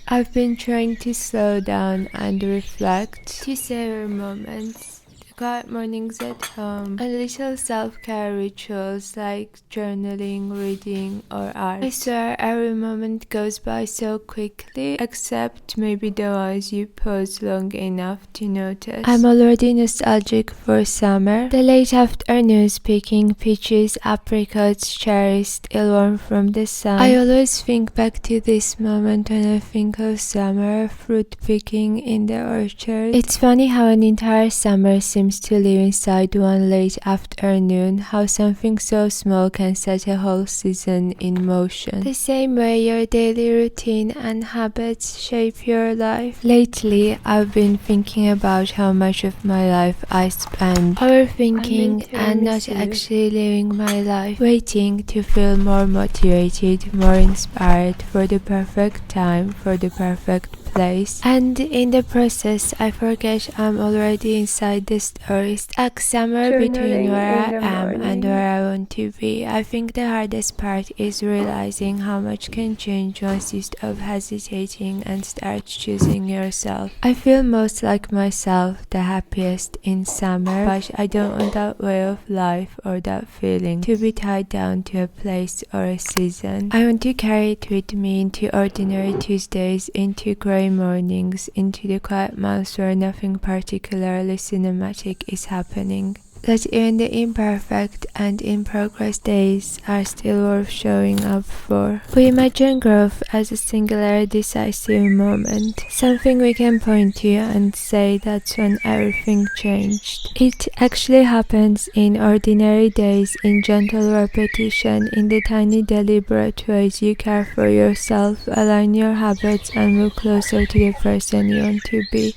I've been trying to slow down and reflect, to savor moments. The quiet mornings at home, and little self-care rituals like journaling, reading, or art. I swear every moment goes by so quickly, except maybe the ones you pause long enough to notice. I'm already nostalgic for summer. The late afternoons picking peaches, apricots, cherries, still warm from the sun. I always think back to this moment when I think of summer, fruit picking in the orchard. It's funny how an entire summer seems to live inside one late afternoon, how something so small can set a whole season in motion. The same way your daily routine and habits shape your life. Lately, I've been thinking about how much of my life I spend overthinking and not actually living my life, waiting to feel more motivated, more inspired for the perfect time, for the perfect place. And in the process, I forget I'm already inside the story, stuck somewhere between where I am and where I want to be. I think the hardest part is realizing how much can change once you stop hesitating and start choosing yourself. I feel most like myself, the happiest in summer, but I don't want that way of life or that feeling to be tied down to a place or a season. I want to carry it with me into ordinary Tuesdays, into grey mornings, into the quiet months where nothing particularly cinematic is happening. That even the imperfect and in progress days are still worth showing up for. We imagine growth as a singular decisive moment, something we can point to and say that's when everything changed. It actually happens in ordinary days, in gentle repetition, in the tiny deliberate ways you care for yourself, align your habits, and move closer to the person you want to be.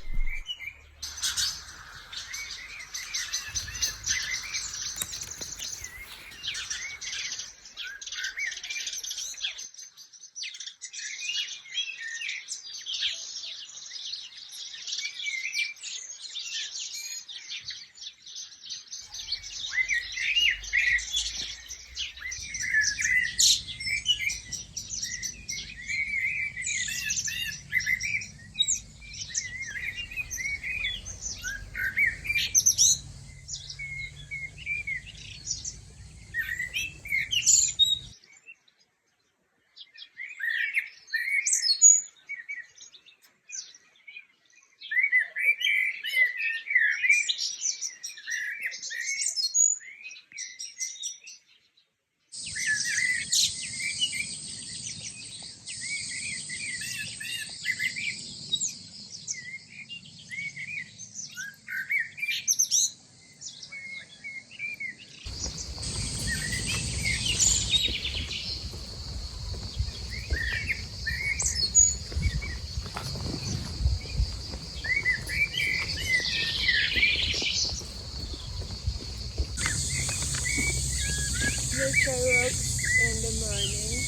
Nature walks in the morning.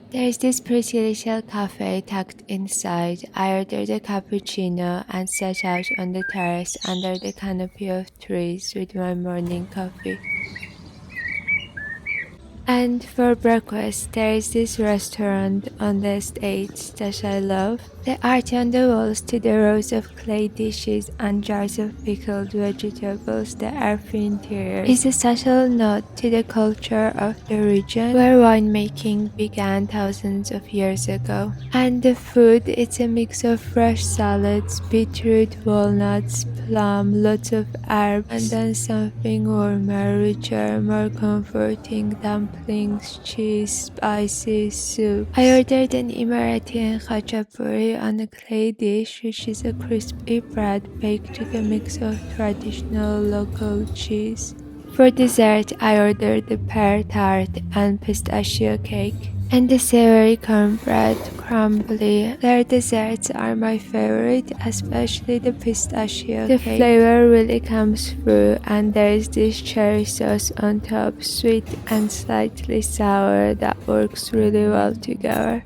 There's this pretty little cafe tucked inside. I ordered a cappuccino and sat out on the terrace under the canopy of trees with my morning coffee. And for breakfast, there is this restaurant on the estate that I love. The art on the walls, to the rows of clay dishes and jars of pickled vegetables, the earthy interior, is a subtle nod to the culture of the region where winemaking began thousands of years ago. And the food, it's a mix of fresh salads, beetroot, walnuts, plum, lots of herbs, and then something warmer, richer, more comforting, dumplings, cheese, spicy soup. I ordered an Emirati khachapuri on a clay dish, which is a crispy bread baked with a mix of traditional local cheese. For dessert, I ordered the pear tart and pistachio cake, and the savory cornbread crumbly. Their desserts are my favorite, especially the pistachio cake. The flavor really comes through, and there is this cherry sauce on top, sweet and slightly sour, that works really well together.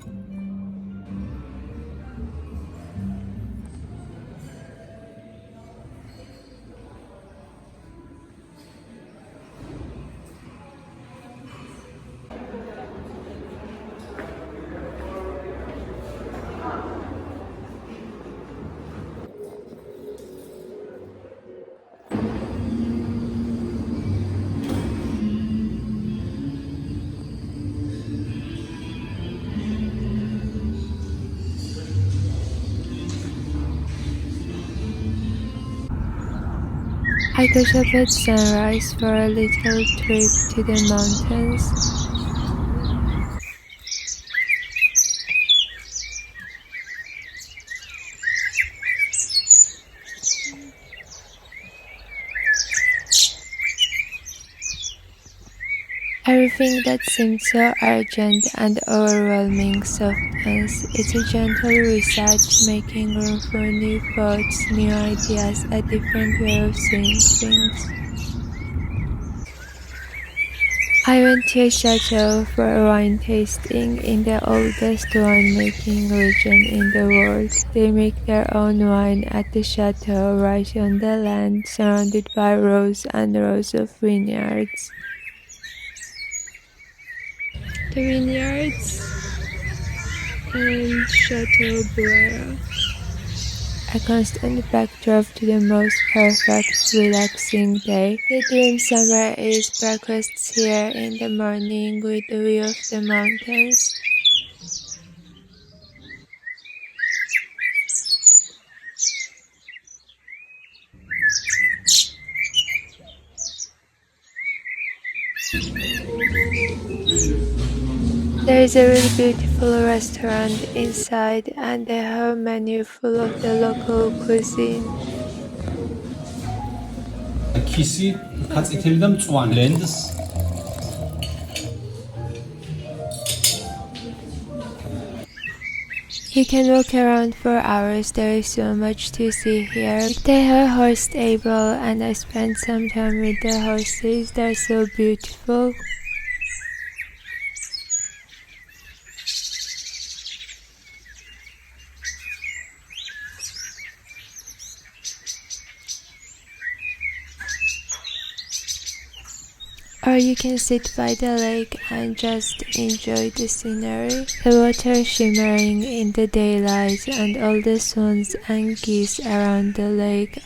I got up at sunrise for a little trip to the mountains. Everything that seemed so urgent and overwhelming softens. It's a gentle reset, making room for new thoughts, new ideas, a different way of seeing things. I went to a chateau for a wine tasting in the oldest winemaking region in the world. They make their own wine at the chateau right on the land, surrounded by rows and rows of vineyards. The vineyards and Chateau Buera, a constant backdrop to the most perfect, relaxing day. The dream summer is breakfasts here in the morning with the view of the mountains. There is a really beautiful restaurant inside, and they have a menu full of the local cuisine. Kisi kacitelida mწვანე lens. You can walk around for hours, there is so much to see here. They have a horse stable, and I spent some time with the horses, they're so beautiful. Or you can sit by the lake and just enjoy the scenery. The water shimmering in the daylight and all the swans and geese around the lake.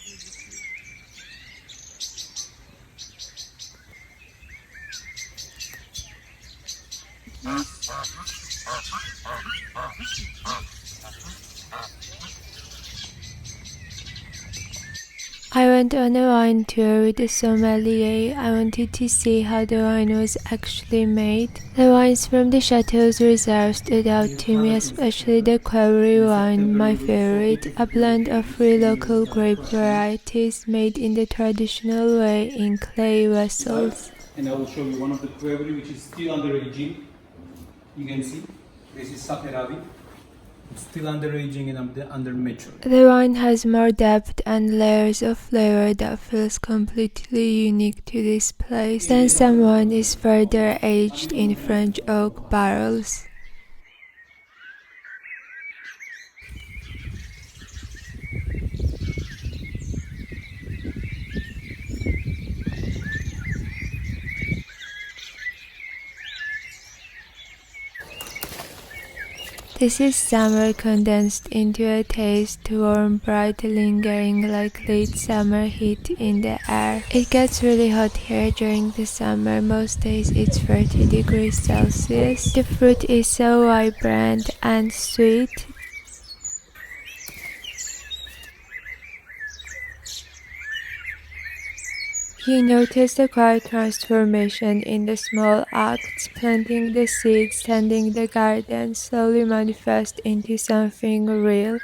I went on a wine tour with the sommelier. I wanted to see how the wine was actually made. The wines from the chateau's reserve stood out to me, especially the Query wine, my favorite, a blend of 3 local grape varieties made in the traditional way in clay vessels. And I will show you one of the Query which is still under aging. You can see this is Saperavi. It's still under aging and under mature. The wine has more depth and layers of flavor that feels completely unique to this place. Then some wine is further aged in French oak barrels. This is summer condensed into a taste, warm, bright, lingering like late summer heat in the air. It gets really hot here during the summer, most days it's 30 degrees Celsius. The fruit is so vibrant and sweet. You notice the quiet transformation in the small acts, planting the seeds, tending the garden, slowly manifest into something real.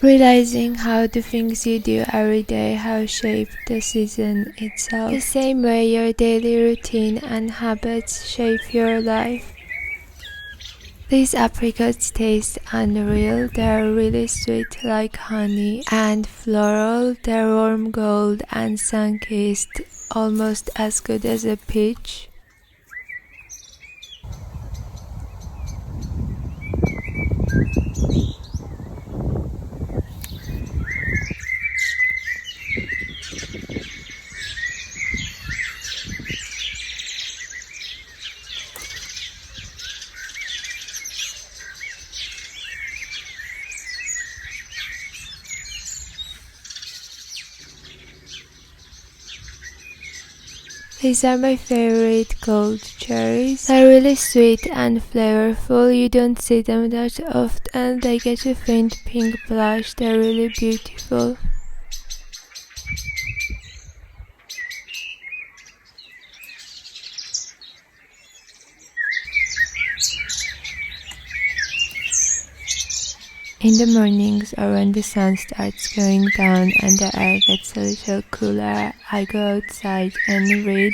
Realizing how the things you do every day have shaped the season itself. The same way your daily routine and habits shape your life. These apricots taste unreal. They're really sweet like honey and floral. They're warm gold and sun-kissed, almost as good as a peach. These are my favorite gold cherries. They're really sweet and flavorful. You don't see them that often. They get a faint pink blush. They're really beautiful. In the mornings or when the sun starts going down and the air gets a little cooler, I go outside and read.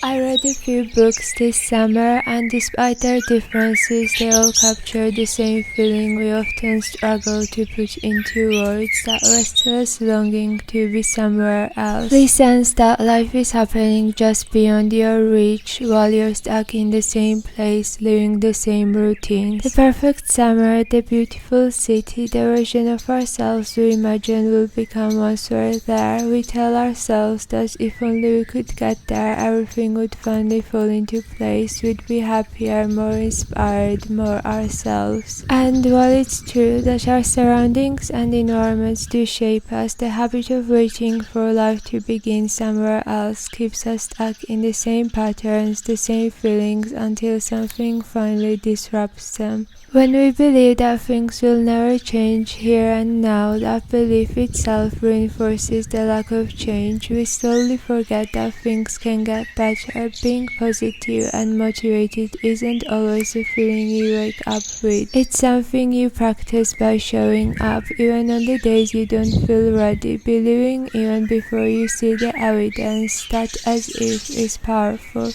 I read a few books this summer, and despite their differences, they all capture the same feeling we often struggle to put into words, that restless longing to be somewhere else. The sense that life is happening just beyond your reach while you're stuck in the same place, living the same routines. The perfect summer, the beautiful city, the version of ourselves we imagine will become once we're there. We tell ourselves that if only we could get there, everything would finally fall into place. We'd be happier, more inspired, more ourselves. And while it's true that our surroundings and environments do shape us, the habit of waiting for life to begin somewhere else keeps us stuck in the same patterns, the same feelings, until something finally disrupts them. When we believe that things will never change here and now, that belief itself reinforces the lack of change. We slowly forget that things can get better. Being positive and motivated isn't always a feeling you wake up with. It's something you practice by showing up, even on the days you don't feel ready. Believing even before you see the evidence, that as if is powerful.